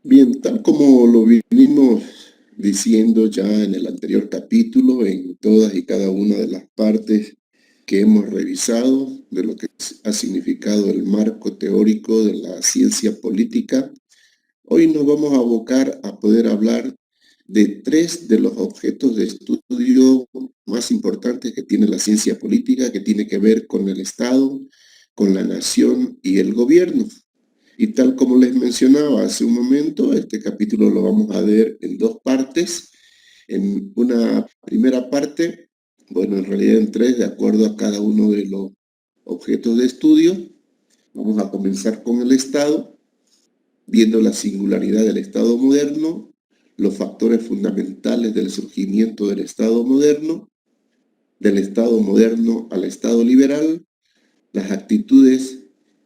Bien, tal como lo vinimos diciendo ya en el anterior capítulo, en todas y cada una de las partes que hemos revisado de lo que ha significado el marco teórico de la ciencia política, hoy nos vamos a abocar a poder hablar de tres de los objetos de estudio más importantes que tiene la ciencia política, que tiene que ver con el Estado, con la nación y el gobierno. Y tal como les mencionaba hace un momento, este capítulo lo vamos a ver en dos partes. En una primera parte, bueno, en realidad en tres, de acuerdo a cada uno de los objetos de estudio. Vamos a comenzar con el Estado, viendo la singularidad del Estado moderno, los factores fundamentales del surgimiento del Estado moderno al Estado liberal, las actitudes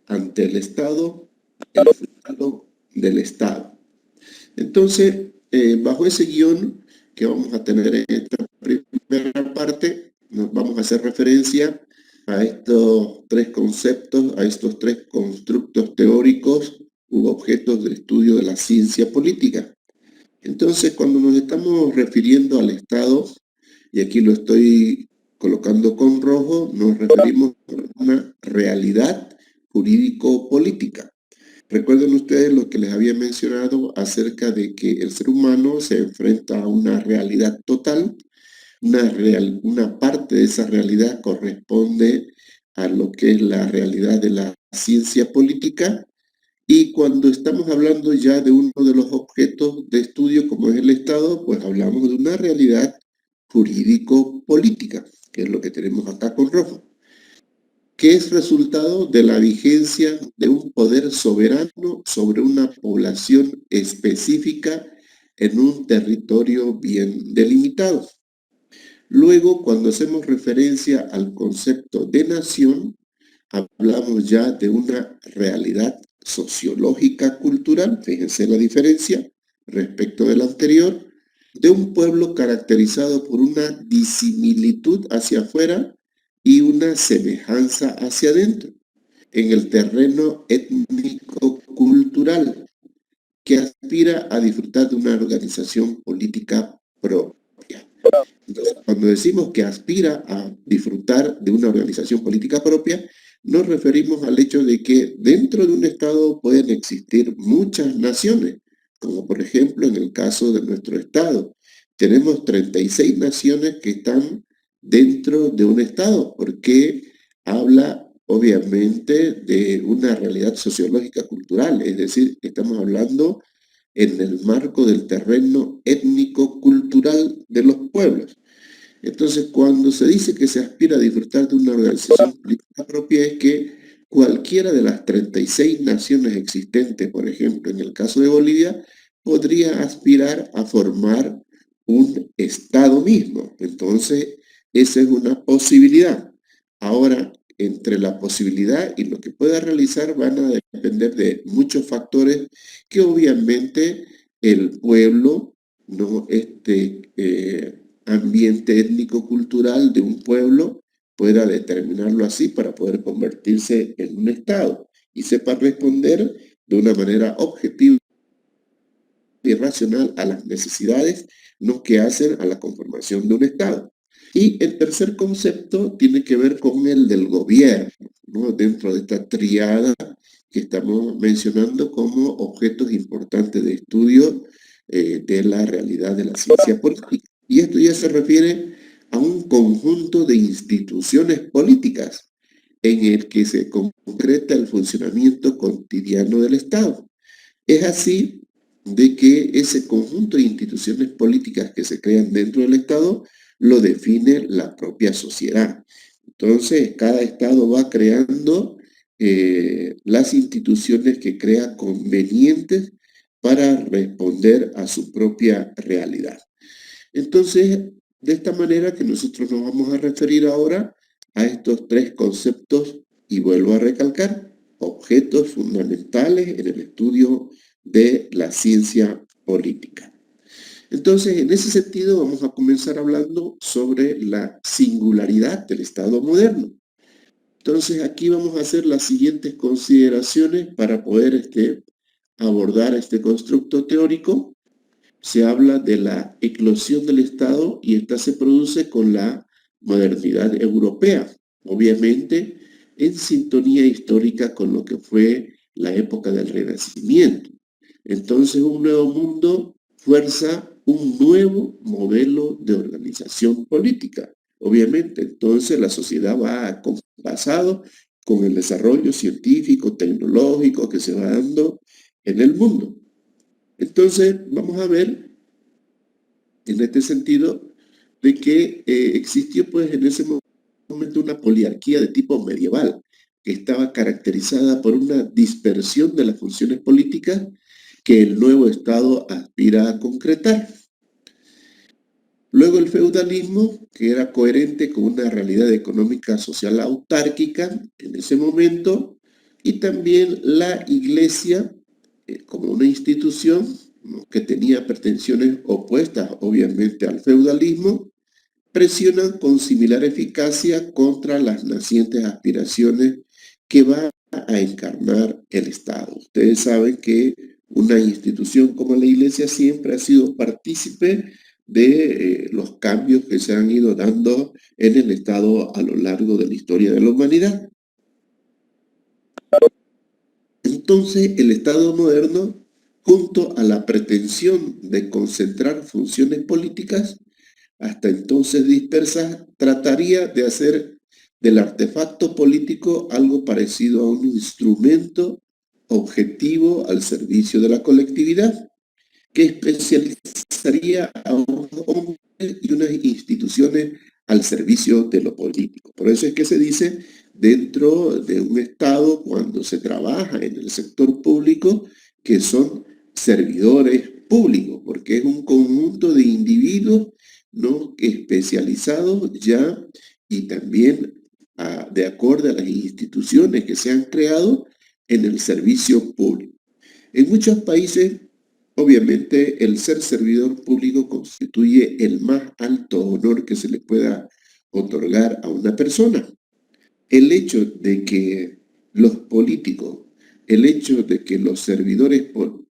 ante el Estado, el futuro del Estado. Entonces, bajo ese guión que vamos a tener en esta primera parte, nos vamos a hacer referencia a estos tres conceptos, a estos tres constructos teóricos u objetos de estudio de la ciencia política. Entonces, cuando nos estamos refiriendo al Estado, y aquí lo estoy colocando con rojo, nos referimos a una realidad jurídico-política. Recuerden ustedes lo que les había mencionado acerca de que el ser humano se enfrenta a una realidad total, una parte de esa realidad corresponde a lo que es la realidad de la ciencia política, y cuando estamos hablando ya de uno de los objetos de estudio como es el Estado, pues hablamos de una realidad jurídico-política, que es lo que tenemos acá con rojo, que es resultado de la vigencia de un poder soberano sobre una población específica en un territorio bien delimitado. Luego, cuando hacemos referencia al concepto de nación, hablamos ya de una realidad sociológica cultural, fíjense la diferencia respecto del anterior, de un pueblo caracterizado por una disimilitud hacia afuera y una semejanza hacia adentro, en el terreno étnico-cultural, que aspira a disfrutar de una organización política propia. Entonces, cuando decimos que aspira a disfrutar de una organización política propia, nos referimos al hecho de que dentro de un Estado pueden existir muchas naciones, como por ejemplo en el caso de nuestro Estado. Tenemos 36 naciones que están dentro de un Estado, porque habla obviamente de una realidad sociológica cultural, es decir, estamos hablando en el marco del terreno étnico-cultural de los pueblos. Entonces, cuando se dice que se aspira a disfrutar de una organización política propia, es que cualquiera de las 36 naciones existentes, por ejemplo, en el caso de Bolivia, podría aspirar a formar un Estado mismo. Entonces, esa es una posibilidad. Ahora, entre la posibilidad y lo que pueda realizar van a depender de muchos factores que obviamente el pueblo, no ambiente étnico-cultural de un pueblo pueda determinarlo así para poder convertirse en un Estado y sepa responder de una manera objetiva y racional a las necesidades, ¿no?, que hacen a la conformación de un Estado. Y el tercer concepto tiene que ver con el del gobierno, ¿no?, dentro de esta triada que estamos mencionando como objetos importantes de estudio de la realidad de la ciencia política. Y esto ya se refiere a un conjunto de instituciones políticas en el que se concreta el funcionamiento cotidiano del Estado. Es así de que ese conjunto de instituciones políticas que se crean dentro del Estado lo define la propia sociedad. Entonces, cada Estado va creando las instituciones que crea convenientes para responder a su propia realidad. Entonces, de esta manera que nosotros nos vamos a referir ahora a estos tres conceptos, y vuelvo a recalcar, objetos fundamentales en el estudio de la ciencia política. Entonces, en ese sentido, vamos a comenzar hablando sobre la singularidad del Estado moderno. Entonces, aquí vamos a hacer las siguientes consideraciones para poder abordar este constructo teórico, se habla de la eclosión del Estado y esta se produce con la modernidad europea, obviamente en sintonía histórica con lo que fue la época del Renacimiento. Entonces un nuevo mundo fuerza un nuevo modelo de organización política. Obviamente, entonces la sociedad va acompasado con el desarrollo científico, tecnológico que se va dando en el mundo. Entonces, vamos a ver en este sentido de que existió pues en ese momento una poliarquía de tipo medieval que estaba caracterizada por una dispersión de las funciones políticas que el nuevo Estado aspira a concretar. Luego el feudalismo, que era coherente con una realidad económica social autárquica en ese momento, y también la Iglesia como una institución, ¿no?, que tenía pretensiones opuestas obviamente al feudalismo, presionan con similar eficacia contra las nacientes aspiraciones que va a encarnar el Estado. Ustedes saben que una institución como la Iglesia siempre ha sido partícipe de los cambios que se han ido dando en el Estado a lo largo de la historia de la humanidad. Entonces, el Estado moderno, junto a la pretensión de concentrar funciones políticas, hasta entonces dispersas, trataría de hacer del artefacto político algo parecido a un instrumento objetivo al servicio de la colectividad, que especializaría a unos hombres y unas instituciones al servicio de lo político. Por eso es que se dice, dentro de un Estado, cuando se trabaja en el sector público, que son servidores públicos, porque es un conjunto de individuos, ¿no?, especializados ya y también de acuerdo a las instituciones que se han creado en el servicio público. En muchos países, obviamente, el ser servidor público constituye el más alto honor que se le pueda otorgar a una persona. El hecho de que los políticos, el hecho de que los servidores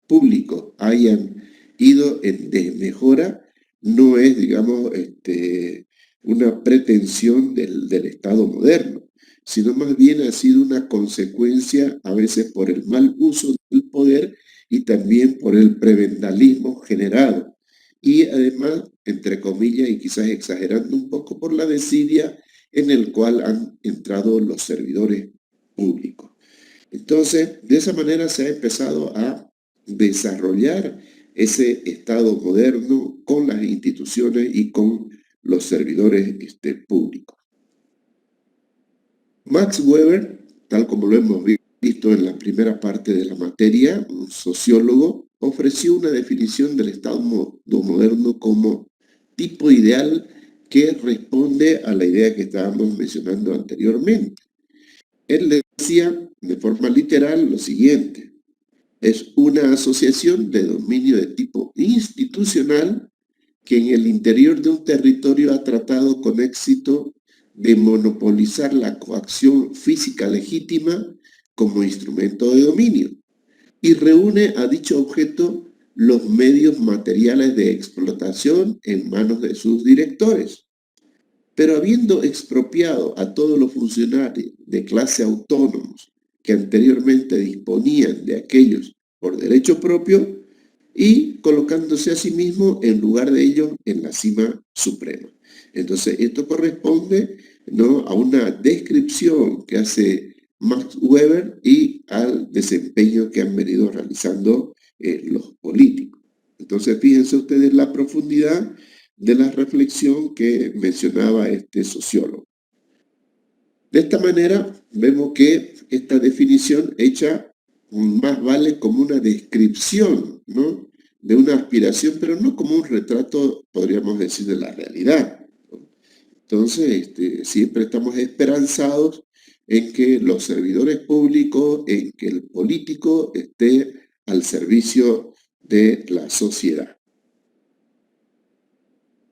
públicos hayan ido en desmejora, no es, digamos, una pretensión del Estado moderno, sino más bien ha sido una consecuencia, a veces por el mal uso del poder y también por el prebendalismo generado. Y además, entre comillas, y quizás exagerando un poco, por la desidia en el cual han entrado los servidores públicos. Entonces, de esa manera se ha empezado a desarrollar ese Estado moderno con las instituciones y con los servidores públicos. Max Weber, tal como lo hemos visto en la primera parte de la materia, un sociólogo, ofreció una definición del Estado moderno como tipo ideal que responde a la idea que estábamos mencionando anteriormente. Él decía de forma literal lo siguiente: es una asociación de dominio de tipo institucional que en el interior de un territorio ha tratado con éxito de monopolizar la coacción física legítima como instrumento de dominio y reúne a dicho objeto los medios materiales de explotación en manos de sus directores. Pero habiendo expropiado a todos los funcionarios de clase autónomos que anteriormente disponían de aquellos por derecho propio y colocándose a sí mismo en lugar de ellos en la cima suprema. Entonces, esto corresponde, ¿no?, a una descripción que hace Max Weber y al desempeño que han venido realizando los políticos. Entonces, fíjense ustedes la profundidad de la reflexión que mencionaba este sociólogo. De esta manera, vemos que esta definición hecha más vale como una descripción, ¿no?, de una aspiración, pero no como un retrato, podríamos decir, de la realidad. Entonces, siempre estamos esperanzados en que los servidores públicos, en que el político esté al servicio de la sociedad.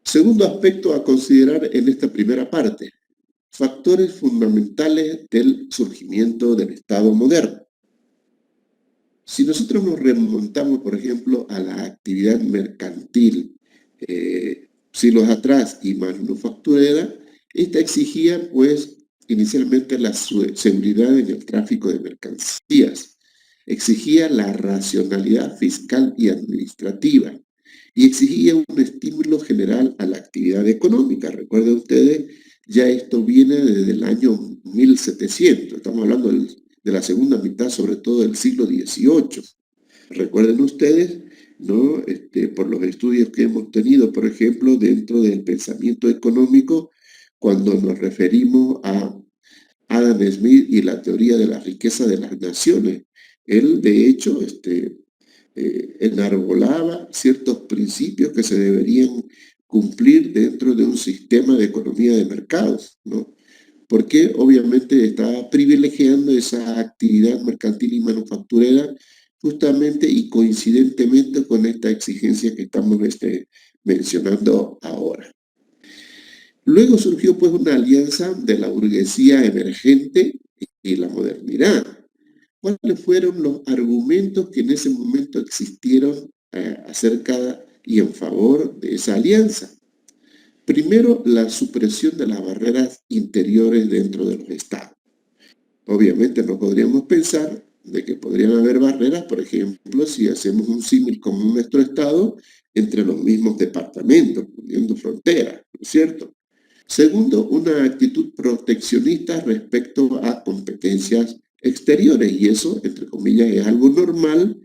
Segundo aspecto a considerar en esta primera parte: factores fundamentales del surgimiento del Estado moderno. Si nosotros nos remontamos, por ejemplo, a la actividad mercantil siglos atrás y manufacturera, esta exigía, pues, inicialmente la seguridad en el tráfico de mercancías, exigía la racionalidad fiscal y administrativa y exigía un estímulo general a la actividad económica. Recuerden ustedes, ya esto viene desde el año 1700, estamos hablando de la segunda mitad, sobre todo del siglo XVIII. Recuerden ustedes, ¿no? Por los estudios que hemos tenido, por ejemplo, dentro del pensamiento económico, cuando nos referimos a Adam Smith y la teoría de la riqueza de las naciones. Él, de hecho, enarbolaba ciertos principios que se deberían cumplir dentro de un sistema de economía de mercados, ¿no? Porque obviamente está privilegiando esa actividad mercantil y manufacturera justamente y coincidentemente con esta exigencia que estamos mencionando ahora. Luego surgió pues una alianza de la burguesía emergente y la modernidad. ¿Cuáles fueron los argumentos que en ese momento existieron acerca y en favor de esa alianza? Primero, la supresión de las barreras interiores dentro de los estados. Obviamente no podríamos pensar de que podrían haber barreras, por ejemplo, si hacemos un símil con nuestro estado entre los mismos departamentos, poniendo fronteras, ¿no es cierto? Segundo, una actitud proteccionista respecto a competencias exteriores, y eso, entre comillas, es algo normal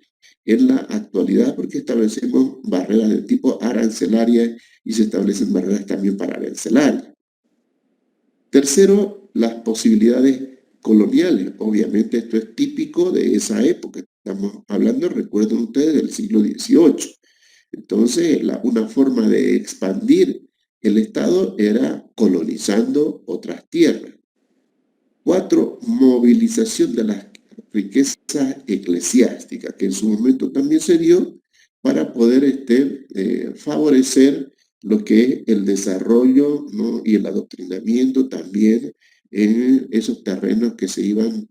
en la actualidad porque establecemos barreras de tipo arancelaria y se establecen barreras también para arancelarias. Tercero, las posibilidades coloniales. Obviamente esto es típico de esa época. Estamos hablando, recuerden ustedes, del siglo XVIII. Entonces, una forma de expandir el Estado era colonizando otras tierras. 4, movilización de las riquezas eclesiásticas, que en su momento también se dio para poder favorecer lo que es el desarrollo, ¿no? Y el adoctrinamiento también en esos terrenos que se iban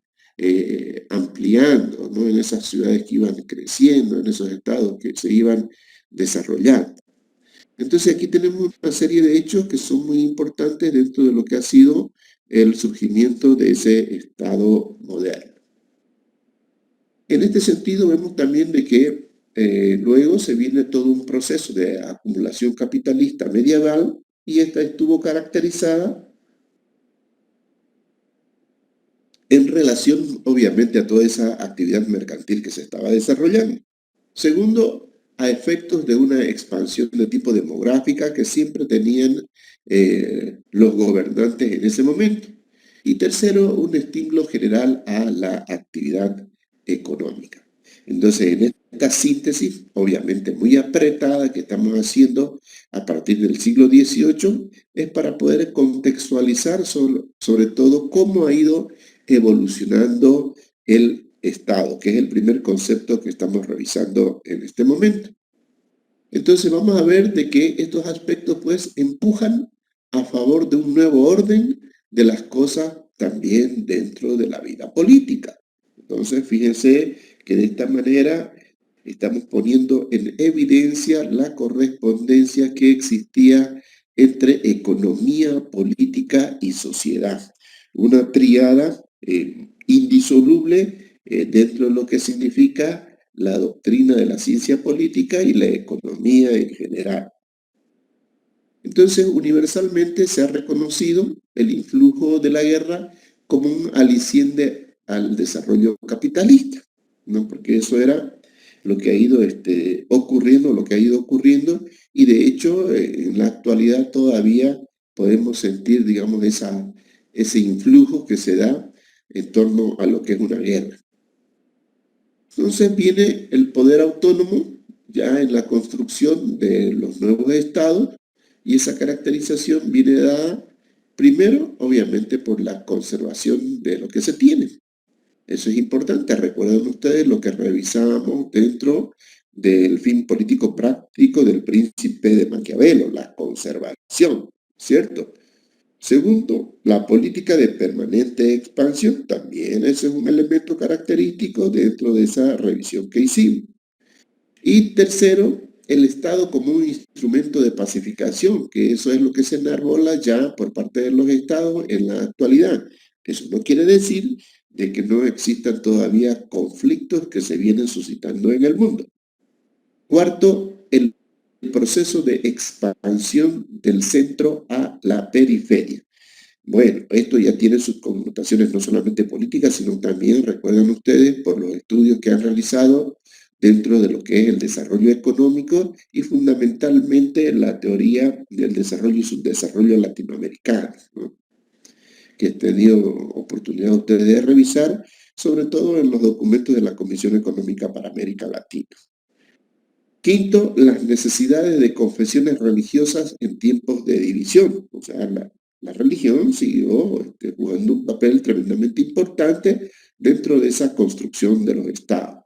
ampliando, ¿no? En esas ciudades que iban creciendo, en esos estados que se iban desarrollando. Entonces aquí tenemos una serie de hechos que son muy importantes dentro de lo que ha sido el surgimiento de ese Estado moderno. En este sentido vemos también de que luego se viene todo un proceso de acumulación capitalista medieval y esta estuvo caracterizada en relación obviamente a toda esa actividad mercantil que se estaba desarrollando. Segundo, a efectos de una expansión de tipo demográfica que siempre tenían los gobernantes en ese momento. Y tercero, un estímulo general a la actividad económica. Entonces, en esta síntesis, obviamente muy apretada, que estamos haciendo a partir del siglo XVIII, es para poder contextualizar sobre todo cómo ha ido evolucionando el Estado, que es el primer concepto que estamos revisando en este momento. Entonces vamos a ver de que estos aspectos pues empujan a favor de un nuevo orden de las cosas también dentro de la vida política. Entonces fíjense que de esta manera estamos poniendo en evidencia la correspondencia que existía entre economía, política y sociedad. Una tríada indisoluble dentro de lo que significa la doctrina de la ciencia política y la economía en general. Entonces, universalmente se ha reconocido el influjo de la guerra como un aliciente al desarrollo capitalista, ¿no? Porque eso era lo que ha ido ocurriendo, y de hecho en la actualidad todavía podemos sentir, digamos, ese influjo que se da en torno a lo que es una guerra. Entonces viene el poder autónomo ya en la construcción de los nuevos estados y esa caracterización viene dada primero, obviamente, por la conservación de lo que se tiene. Eso es importante. Recuerden ustedes lo que revisábamos dentro del fin político práctico del príncipe de Maquiavelo, la conservación, ¿cierto? Segundo, la política de permanente expansión, también ese es un elemento característico dentro de esa revisión que hicimos. Y tercero, el Estado como un instrumento de pacificación, que eso es lo que se enarbola ya por parte de los Estados en la actualidad. Eso no quiere decir de que no existan todavía conflictos que se vienen suscitando en el mundo. Cuarto, el proceso de expansión del centro a la periferia. Bueno, esto ya tiene sus connotaciones no solamente políticas, sino también, recuerdan ustedes, por los estudios que han realizado dentro de lo que es el desarrollo económico y fundamentalmente la teoría del desarrollo y subdesarrollo latinoamericano, ¿no? Que he tenido oportunidad ustedes de revisar, sobre todo en los documentos de la Comisión Económica para América Latina. Quinto, las necesidades de confesiones religiosas en tiempos de división. O sea, la religión siguió jugando un papel tremendamente importante dentro de esa construcción de los estados.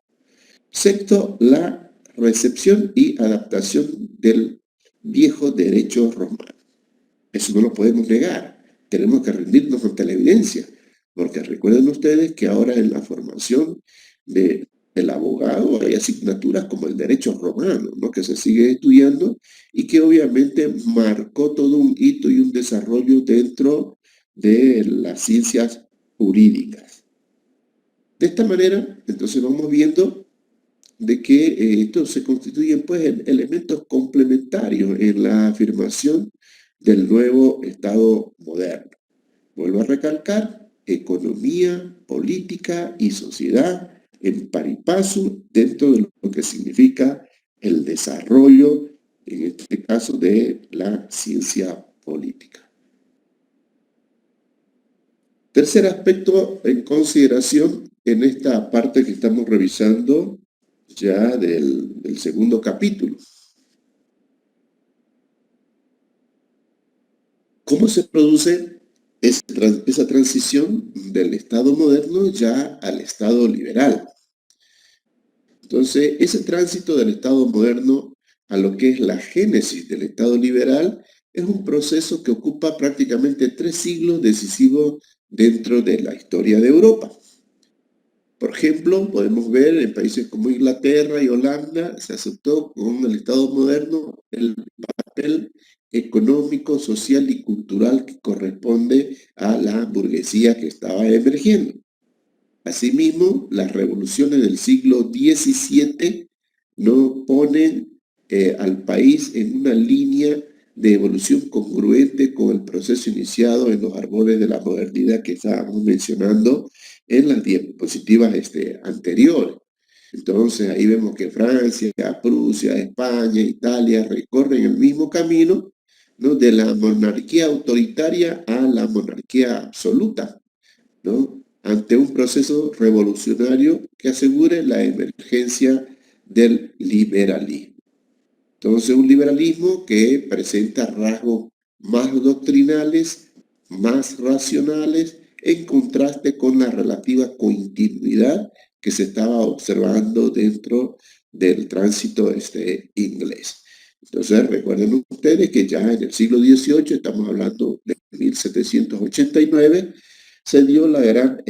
Sexto, la recepción y adaptación del viejo derecho romano. Eso no lo podemos negar. Tenemos que rendirnos ante la evidencia, porque recuerden ustedes que ahora en la formación del abogado hay asignaturas como el derecho romano, ¿no? Que se sigue estudiando y que obviamente marcó todo un hito y un desarrollo dentro de las ciencias jurídicas. De esta manera, entonces vamos viendo de que estos se constituyen pues elementos complementarios en la afirmación del nuevo Estado moderno. Vuelvo a recalcar, economía, política y sociedad en par y paso dentro de lo que significa el desarrollo, en este caso, de la ciencia política. Tercer aspecto en consideración en esta parte que estamos revisando ya del segundo capítulo. ¿Cómo se produce esa transición del Estado moderno ya al Estado liberal? Entonces, ese tránsito del Estado moderno a lo que es la génesis del Estado liberal es un proceso que ocupa prácticamente 3 siglos decisivos dentro de la historia de Europa. Por ejemplo, podemos ver en países como Inglaterra y Holanda, se aceptó con el Estado moderno el papel económico, social y cultural que corresponde a la burguesía que estaba emergiendo. Asimismo, las revoluciones del siglo XVII no ponen al país en una línea de evolución congruente con el proceso iniciado en los árboles de la modernidad que estábamos mencionando en las diapositivas anteriores. Entonces ahí vemos que Francia, Prusia, España, Italia recorren el mismo camino, ¿no? De la monarquía autoritaria a la monarquía absoluta, ¿no? Ante un proceso revolucionario que asegure la emergencia del liberalismo. Entonces, un liberalismo que presenta rasgos más doctrinales, más racionales, en contraste con la relativa continuidad que se estaba observando dentro del tránsito inglés. Entonces, recuerden ustedes que ya en el siglo XVIII, estamos hablando de 1789, se dio la gran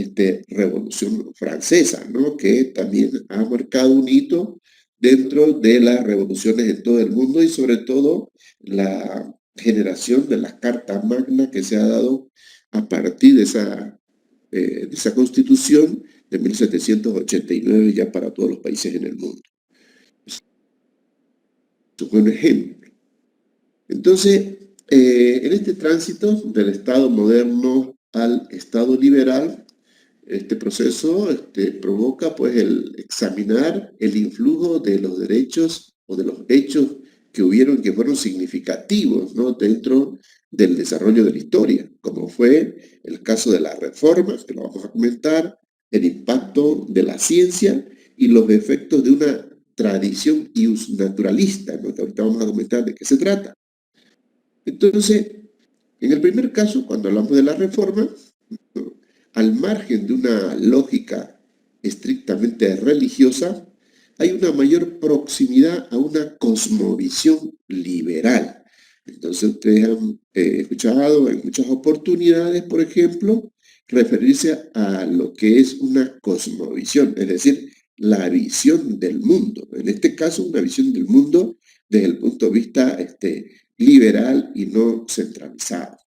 Revolución Francesa, ¿no? Que también ha marcado un hito dentro de las revoluciones en todo el mundo y sobre todo la generación de la Carta Magna que se ha dado a partir de esa constitución de 1789 ya para todos los países en el mundo. Es un buen ejemplo. Entonces, en este tránsito del Estado moderno al Estado liberal, este proceso provoca pues el examinar el influjo de los derechos o de los hechos que fueron significativos, ¿no? Dentro del desarrollo de la historia, como fue el caso de las reformas, que lo vamos a comentar, el impacto de la ciencia y los efectos de una tradición iusnaturalista, ¿no? Que ahorita vamos a comentar de qué se trata. Entonces, en el primer caso, cuando hablamos de la reforma, ¿no? Al margen de una lógica estrictamente religiosa, hay una mayor proximidad a una cosmovisión liberal. Entonces ustedes han escuchado en muchas oportunidades, por ejemplo, referirse a lo que es una cosmovisión, es decir, la visión del mundo. En este caso, una visión del mundo desde el punto de vista liberal y no centralizado.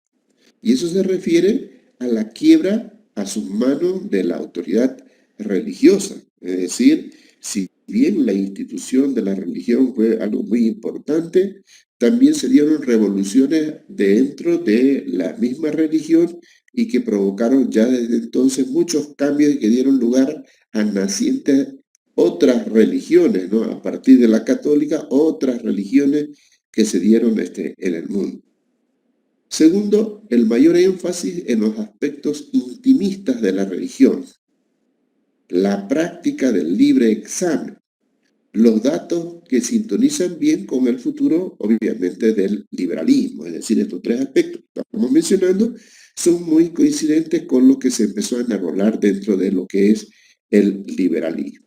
Y eso se refiere a la quiebra a sus manos de la autoridad religiosa. Es decir, si bien la institución de la religión fue algo muy importante, también se dieron revoluciones dentro de la misma religión y que provocaron ya desde entonces muchos cambios y que dieron lugar a nacientes otras religiones, ¿no? A partir de la católica, otras religiones que se dieron en el mundo. Segundo, el mayor énfasis en los aspectos intimistas de la religión, la práctica del libre examen, los datos que sintonizan bien con el futuro, obviamente, del liberalismo. Es decir, estos tres aspectos que estamos mencionando son muy coincidentes con lo que se empezó a enarbolar dentro de lo que es el liberalismo.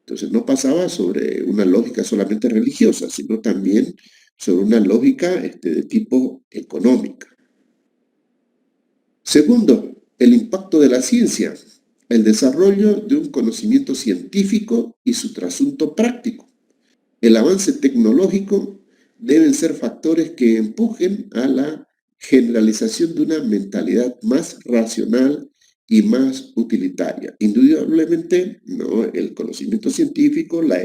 Entonces, no pasaba sobre una lógica solamente religiosa, sino también sobre una lógica de tipo económica. Segundo, el impacto de la ciencia, el desarrollo de un conocimiento científico y su trasunto práctico. El avance tecnológico deben ser factores que empujen a la generalización de una mentalidad más racional y más utilitaria. Indudablemente, ¿no? El conocimiento científico, la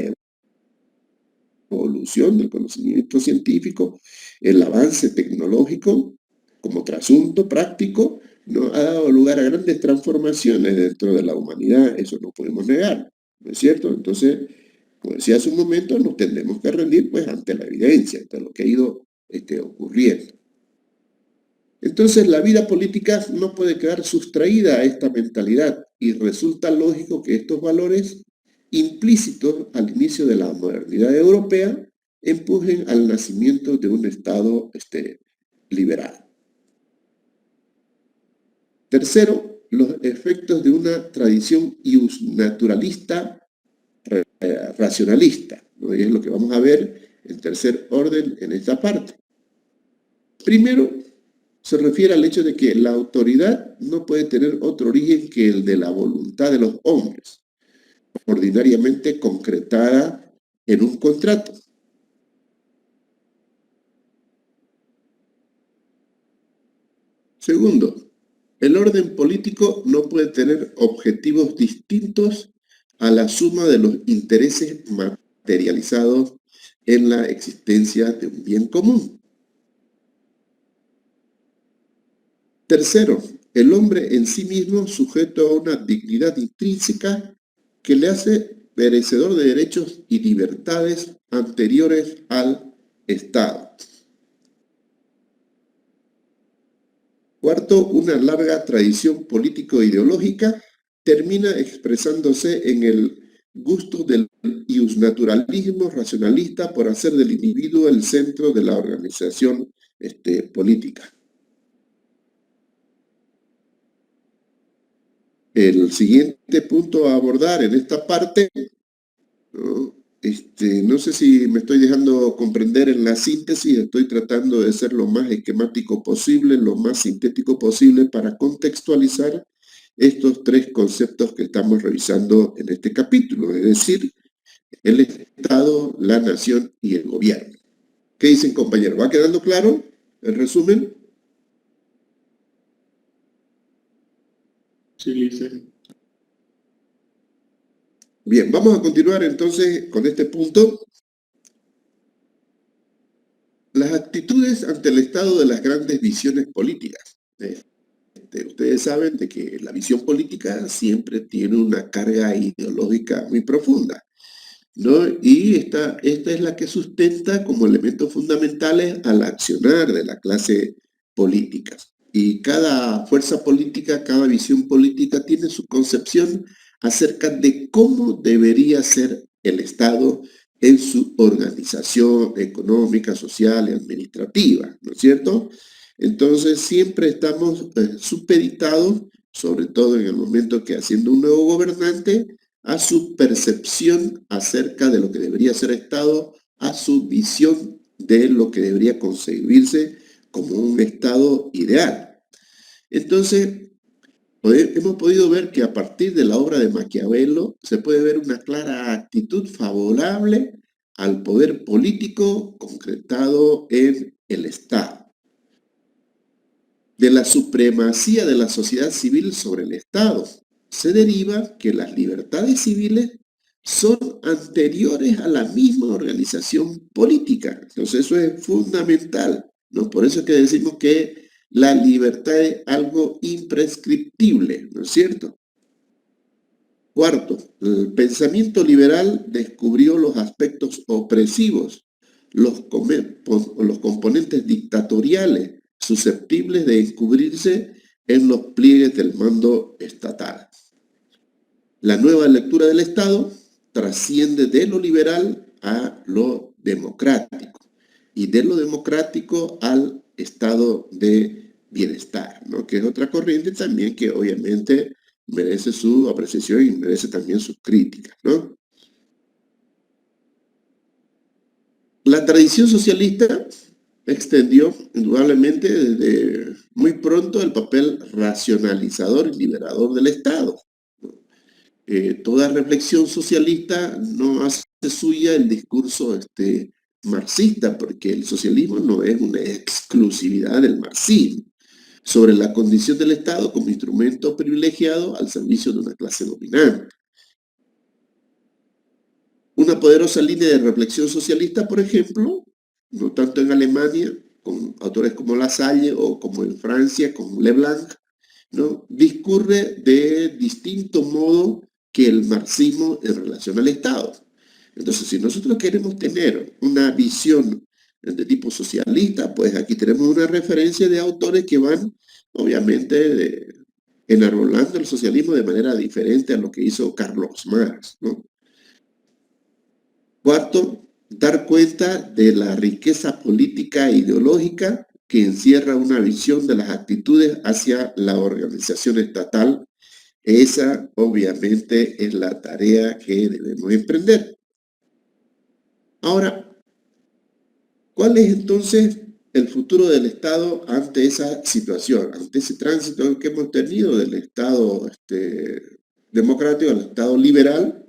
evolución del conocimiento científico, el avance tecnológico como trasunto práctico, ¿no? Ha dado lugar a grandes transformaciones dentro de la humanidad, eso no podemos negar, ¿no es cierto? Entonces, como decía hace un momento, nos tendremos que rendir pues ante la evidencia, ante lo que ha ido ocurriendo. Entonces, la vida política no puede quedar sustraída a esta mentalidad y resulta lógico que estos valores implícitos al inicio de la modernidad europea empujen al nacimiento de un Estado liberal. Tercero, los efectos de una tradición iusnaturalista racionalista, ¿no? Y es lo que vamos a ver en tercer orden en esta parte. Primero, se refiere al hecho de que la autoridad no puede tener otro origen que el de la voluntad de los hombres, ordinariamente concretada en un contrato. Segundo, el orden político no puede tener objetivos distintos a la suma de los intereses materializados en la existencia de un bien común. Tercero, el hombre en sí mismo sujeto a una dignidad intrínseca que le hace merecedor de derechos y libertades anteriores al Estado. Cuarto, una larga tradición político-ideológica termina expresándose en el gusto del iusnaturalismo racionalista por hacer del individuo el centro de la organización política. El siguiente punto a abordar en esta parte, ¿no? No sé si me estoy dejando comprender en la síntesis, estoy tratando de ser lo más esquemático posible, lo más sintético posible para contextualizar estos tres conceptos que estamos revisando en este capítulo, es decir, el Estado, la nación y el gobierno. ¿Qué dicen, compañeros? ¿Va quedando claro el resumen? Sí, Lice. Bien, vamos a continuar entonces con este punto. Las actitudes ante el estado de las grandes visiones políticas. Ustedes saben de que la visión política siempre tiene una carga ideológica muy profunda, ¿no? Y esta es la que sustenta como elementos fundamentales al accionar de la clase política. Y cada fuerza política, cada visión política tiene su concepción acerca de cómo debería ser el Estado en su organización económica, social y administrativa, ¿no es cierto? Entonces siempre estamos supeditados, sobre todo en el momento que haciendo un nuevo gobernante, a su percepción acerca de lo que debería ser Estado, a su visión de lo que debería concebirse como un Estado ideal. Entonces, hemos podido ver que a partir de la obra de Maquiavelo se puede ver una clara actitud favorable al poder político concretado en el Estado, de la supremacía de la sociedad civil sobre el Estado. Se deriva que las libertades civiles son anteriores a la misma organización política. Entonces eso es fundamental, ¿no? Por eso es que decimos que la libertad es algo imprescriptible, ¿no es cierto? Cuarto, el pensamiento liberal descubrió los aspectos opresivos, los componentes dictatoriales susceptibles de encubrirse en los pliegues del mando estatal. La nueva lectura del Estado trasciende de lo liberal a lo democrático y de lo democrático al estado de bienestar, ¿no? Que es otra corriente también que obviamente merece su apreciación y merece también sus críticas, ¿no? La tradición socialista extendió indudablemente desde muy pronto el papel racionalizador y liberador del Estado. Toda reflexión socialista no hace suya el discurso marxista, porque el socialismo no es una exclusividad del marxismo, sobre la condición del Estado como instrumento privilegiado al servicio de una clase dominante. Una poderosa línea de reflexión socialista, por ejemplo, no tanto en Alemania, con autores como Lassalle o como en Francia, con Leblanc, ¿no? Discurre de distinto modo que el marxismo en relación al Estado. Entonces, si nosotros queremos tener una visión de tipo socialista, pues aquí tenemos una referencia de autores que van, obviamente, enarbolando el socialismo de manera diferente a lo que hizo Carlos Marx, ¿no? Cuarto, dar cuenta de la riqueza política e ideológica que encierra una visión de las actitudes hacia la organización estatal. Esa, obviamente, es la tarea que debemos emprender. Ahora, ¿cuál es entonces el futuro del Estado ante esa situación, ante ese tránsito que hemos tenido del Estado democrático al Estado liberal?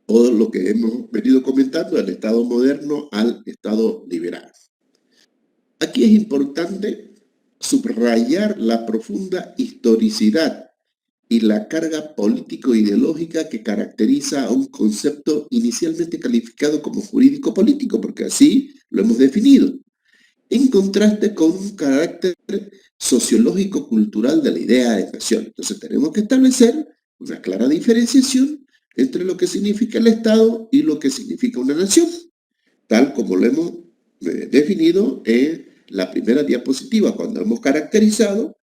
O lo que hemos venido comentando, del Estado moderno al Estado liberal. Aquí es importante subrayar la profunda historicidad y la carga político-ideológica que caracteriza a un concepto inicialmente calificado como jurídico-político, porque así lo hemos definido, en contraste con un carácter sociológico-cultural de la idea de nación. Entonces tenemos que establecer una clara diferenciación entre lo que significa el Estado y lo que significa una nación, tal como lo hemos definido en la primera diapositiva, cuando hemos caracterizado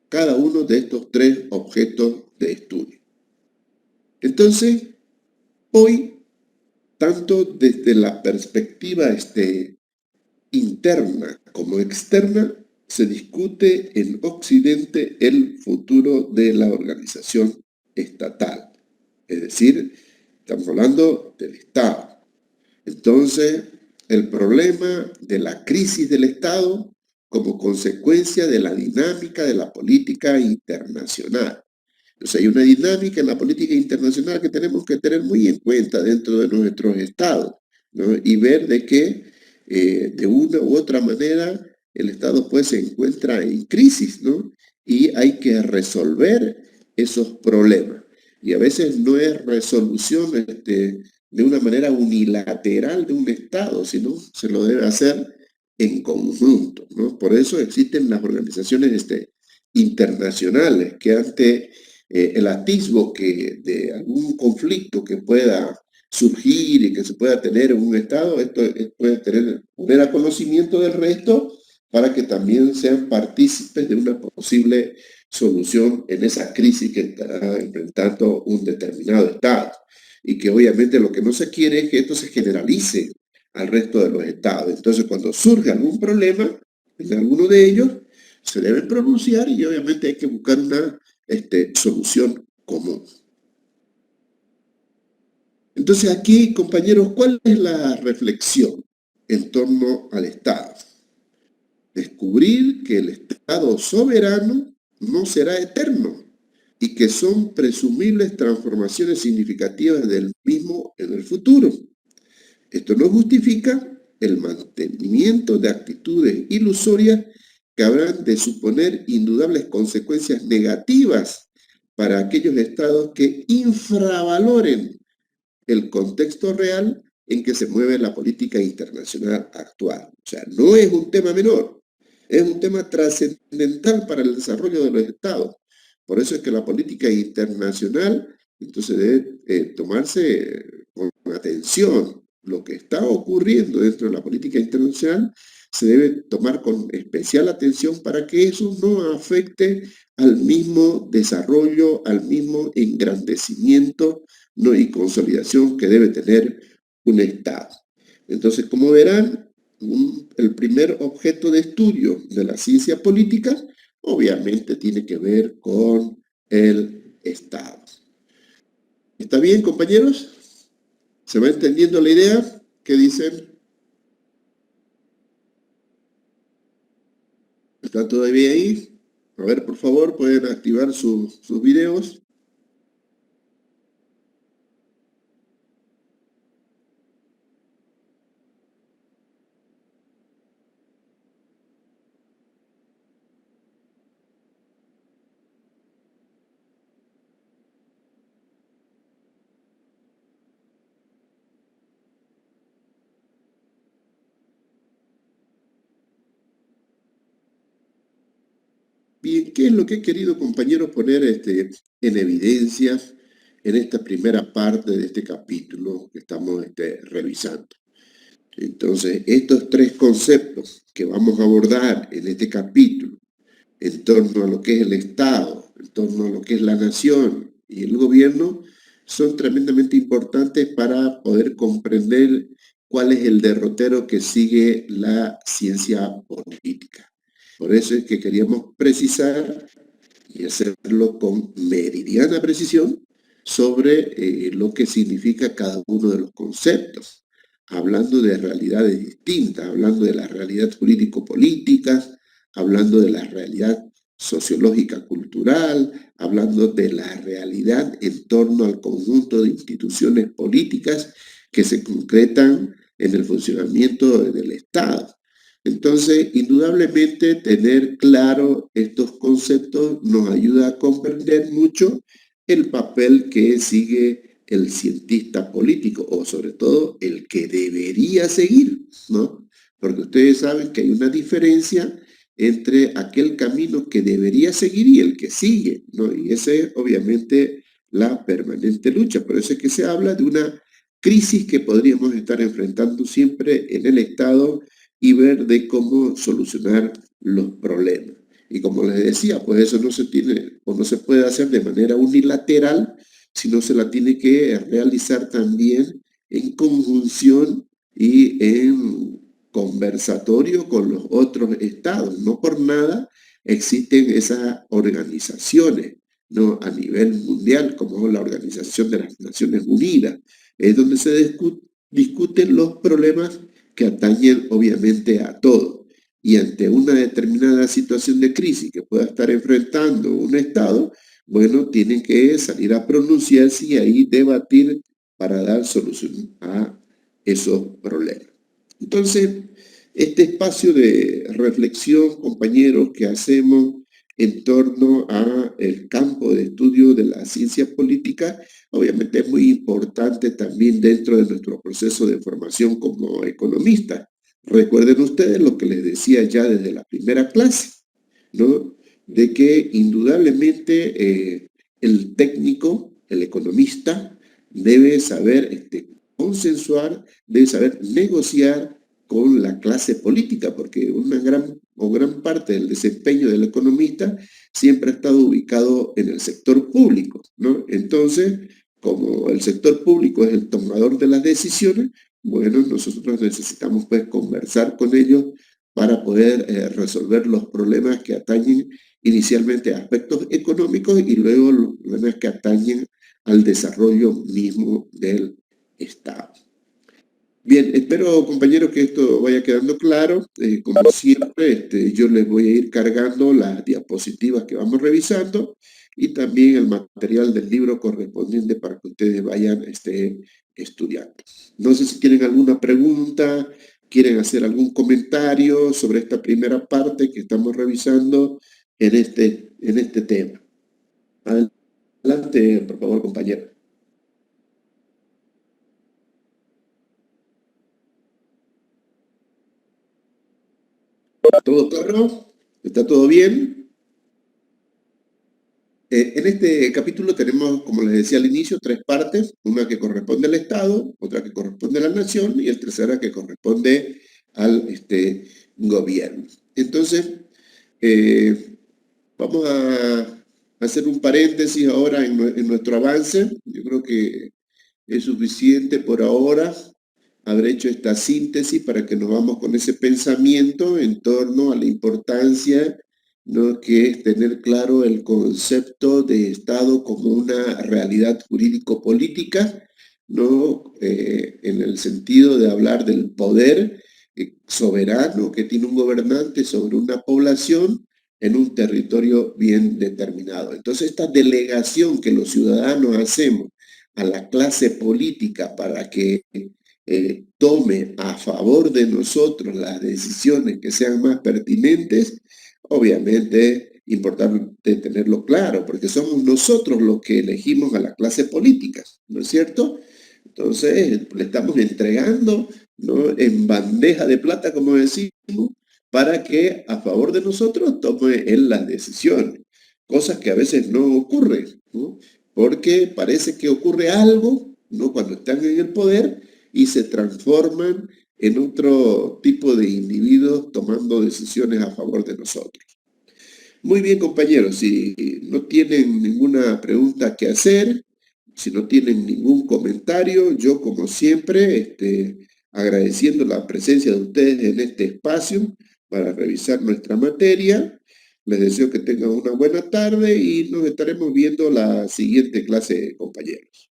cada uno de estos tres objetos de estudio. Entonces, hoy, tanto desde la perspectiva interna como externa, se discute en Occidente el futuro de la organización estatal. Es decir, estamos hablando del Estado. Entonces, el problema de la crisis del Estado como consecuencia de la dinámica de la política internacional. Entonces, hay una dinámica en la política internacional que tenemos que tener muy en cuenta dentro de nuestros estados, ¿no? Y ver de que de una u otra manera el Estado pues se encuentra en crisis, ¿no? Y hay que resolver esos problemas. Y a veces no es resolución de una manera unilateral de un Estado, sino se lo debe hacer en conjunto, ¿no? Por eso existen las organizaciones internacionales que ante el atisbo de algún conflicto que pueda surgir y que se pueda tener en un Estado, esto puede poner a conocimiento del resto para que también sean partícipes de una posible solución en esa crisis que estará enfrentando un determinado Estado. Y que obviamente lo que no se quiere es que esto se generalice al resto de los estados. Entonces, cuando surge algún problema en alguno de ellos, se deben pronunciar y obviamente hay que buscar una solución común. Entonces aquí, compañeros, ¿cuál es la reflexión en torno al Estado? Descubrir que el Estado soberano no será eterno y que son presumibles transformaciones significativas del mismo en el futuro. Esto no justifica el mantenimiento de actitudes ilusorias que habrán de suponer indudables consecuencias negativas para aquellos estados que infravaloren el contexto real en que se mueve la política internacional actual. O sea, no es un tema menor, es un tema trascendental para el desarrollo de los estados. Por eso es que la política internacional entonces debe tomarse con atención. Lo que está ocurriendo dentro de la política internacional se debe tomar con especial atención para que eso no afecte al mismo desarrollo, al mismo engrandecimiento, ¿no? Y consolidación que debe tener un Estado. Entonces, como verán, el primer objeto de estudio de la ciencia política obviamente tiene que ver con el Estado. ¿Está bien, compañeros? ¿Se va entendiendo la idea? ¿Qué dicen? ¿Está todavía ahí? A ver, por favor, pueden activar sus videos. Bien, ¿qué es lo que he querido, compañeros, poner en evidencia en esta primera parte de este capítulo que estamos revisando? Entonces, estos tres conceptos que vamos a abordar en este capítulo, en torno a lo que es el Estado, en torno a lo que es la nación y el gobierno, son tremendamente importantes para poder comprender cuál es el derrotero que sigue la ciencia política. Por eso es que queríamos precisar y hacerlo con meridiana precisión sobre lo que significa cada uno de los conceptos, hablando de realidades distintas, hablando de la realidad político-política, hablando de la realidad sociológica cultural, hablando de la realidad en torno al conjunto de instituciones políticas que se concretan en el funcionamiento del Estado. Entonces, indudablemente, tener claro estos conceptos nos ayuda a comprender mucho el papel que sigue el cientista político, o sobre todo el que debería seguir, ¿no? Porque ustedes saben que hay una diferencia entre aquel camino que debería seguir y el que sigue, ¿no? Y esa es obviamente la permanente lucha. Por eso es que se habla de una crisis que podríamos estar enfrentando siempre en el Estado y ver de cómo solucionar los problemas. Y como les decía, pues eso no se tiene o no se puede hacer de manera unilateral, sino se la tiene que realizar también en conjunción y en conversatorio con los otros estados. No por nada existen esas organizaciones, ¿no? A nivel mundial, como la Organización de las Naciones Unidas, es donde se discuten los problemas que atañen obviamente a todo. Y ante una determinada situación de crisis que pueda estar enfrentando un Estado, bueno, tienen que salir a pronunciarse y ahí debatir para dar solución a esos problemas. Entonces, este espacio de reflexión, compañeros, que hacemos en torno a el campo de estudio de la ciencia política, obviamente es muy importante también dentro de nuestro proceso de formación como economistas. Recuerden ustedes lo que les decía ya desde la primera clase, ¿no? De que indudablemente el técnico, el economista, debe saber consensuar, debe saber negociar con la clase política, porque una gran parte del desempeño del economista siempre ha estado ubicado en el sector público, ¿no? Entonces, como el sector público es el tomador de las decisiones, bueno, nosotros necesitamos pues conversar con ellos para poder resolver los problemas que atañen inicialmente a aspectos económicos y luego los problemas que atañen al desarrollo mismo del Estado. Bien, espero, compañeros, que esto vaya quedando claro. Como siempre, yo les voy a ir cargando las diapositivas que vamos revisando y también el material del libro correspondiente para que ustedes vayan estudiando. No sé si tienen alguna pregunta, quieren hacer algún comentario sobre esta primera parte que estamos revisando en este tema. Adelante, por favor, compañero. ¿Todo claro? ¿Está todo bien? En este capítulo tenemos, como les decía al inicio, tres partes, una que corresponde al Estado, otra que corresponde a la nación y la tercera que corresponde al gobierno. Entonces, eh, vamos a hacer un paréntesis ahora en nuestro avance. Yo creo que es suficiente por ahora haber hecho esta síntesis para que nos vamos con ese pensamiento en torno a la importancia, ¿no?, que es tener claro el concepto de Estado como una realidad jurídico-política, ¿no? En el sentido de hablar del poder soberano que tiene un gobernante sobre una población en un territorio bien determinado. Entonces, esta delegación que los ciudadanos hacemos a la clase política para que tome a favor de nosotros las decisiones que sean más pertinentes, obviamente importante tenerlo claro, porque somos nosotros los que elegimos a las clases políticas, ¿no es cierto? Entonces, le estamos entregando, ¿no?, en bandeja de plata, como decimos, para que a favor de nosotros tome él las decisiones, cosas que a veces no ocurren, ¿no?, porque parece que ocurre algo, ¿no?, cuando están en el poder y se transforman en otro tipo de individuos tomando decisiones a favor de nosotros. Muy bien, compañeros, si no tienen ninguna pregunta que hacer, si no tienen ningún comentario, yo como siempre, agradeciendo la presencia de ustedes en este espacio para revisar nuestra materia, les deseo que tengan una buena tarde y nos estaremos viendo la siguiente clase, compañeros.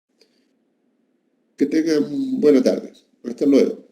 Que tengan buena tarde. Hasta luego.